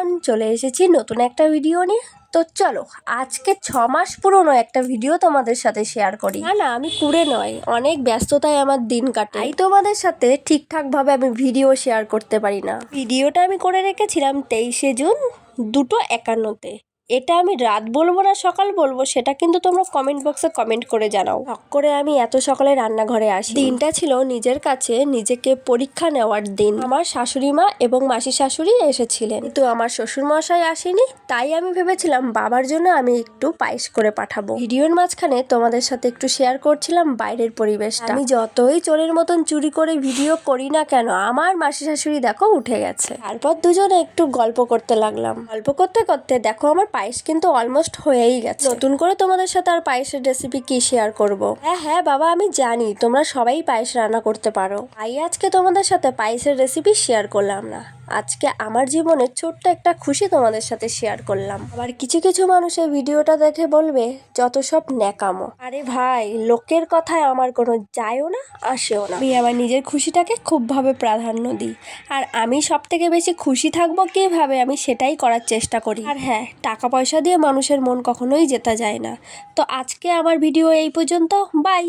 Everyone, চলে এসেছি নতুন একটা ভিডিও নিয়ে। তো চলো আজকে 6 মাস পুরনো একটা ভিডিও তোমাদের সাথে শেয়ার করি। না আমি কুড়ে নয়, অনেক ব্যস্ততায় আমার দিন কাটে, তাই তোমাদের সাথে ঠিকঠাকভাবে আমি ভিডিও শেয়ার করতে পারি না। ভিডিওটা আমি করে রেখেছিলাম 23শে জুন 2:51-তে। এটা আমি রাত বলবো না সকাল বলবো সেটা কিন্তু তোমরা কমেন্ট বক্সে কমেন্ট করে জানাও। হক করে আমি এত সকালে রান্নাঘরে আসি। দিনটা ছিল নিজের কাছে নিজেকে পরীক্ষা নেওয়ার দিন। আমার শাশুড়ি মা এবং মাসি শাশুড়ি এসেছিলেন, কিন্তু আমার শ্বশুর মশাই আসেনি। তাই আমি ভেবেছিলাম বাবার জন্য আমি একটু পায়েস করে পাঠাবো। ভিডিওর মাঝখানে তোমাদের সাথে একটু শেয়ার করছিলাম বাইরের পরিবেশটা। আমি যতই চোরের মতন চুরি করে ভিডিও করি না কেন, আমার মাসি শাশুড়ি দেখো উঠে গেছে। তারপর দুজনে একটু গল্প করতে লাগলাম। গল্প করতে করতে দেখো আমার পায়েস কিন্তু অলমোস্ট হয়েই গেছে। নতুন করে তোমাদের সাথে আর পায়েসের রেসিপি কি শেয়ার করব? হ্যাঁ বাবা, আমি জানি তোমরা সবাই পায়েস রান্না করতে পারো, তাই আজকে তোমাদের সাথে পায়েসের রেসিপি শেয়ার করলাম না। আজকে আমার জীবনের ছোট্ট একটা খুশি তোমাদের সাথে শেয়ার করলাম। আবার কিছু কিছু মানুষ এই ভিডিওটা দেখে বলবে যত সব ন্যাকামো। আরে ভাই, লোকের কথায় আমার কোনো যায়ও না আসেও না। আমি আমার নিজের খুশিটাকে খুব ভাবে প্রাধান্য দিই, আর আমি সব থেকে বেশি খুশি থাকবো কিভাবে আমি সেটাই করার চেষ্টা করি। আর হ্যাঁ, টাকা পয়সা দিয়ে মানুষের মন কখনোই জেতা যায় না। তো আজকে আমার ভিডিও এই পর্যন্ত, বাই।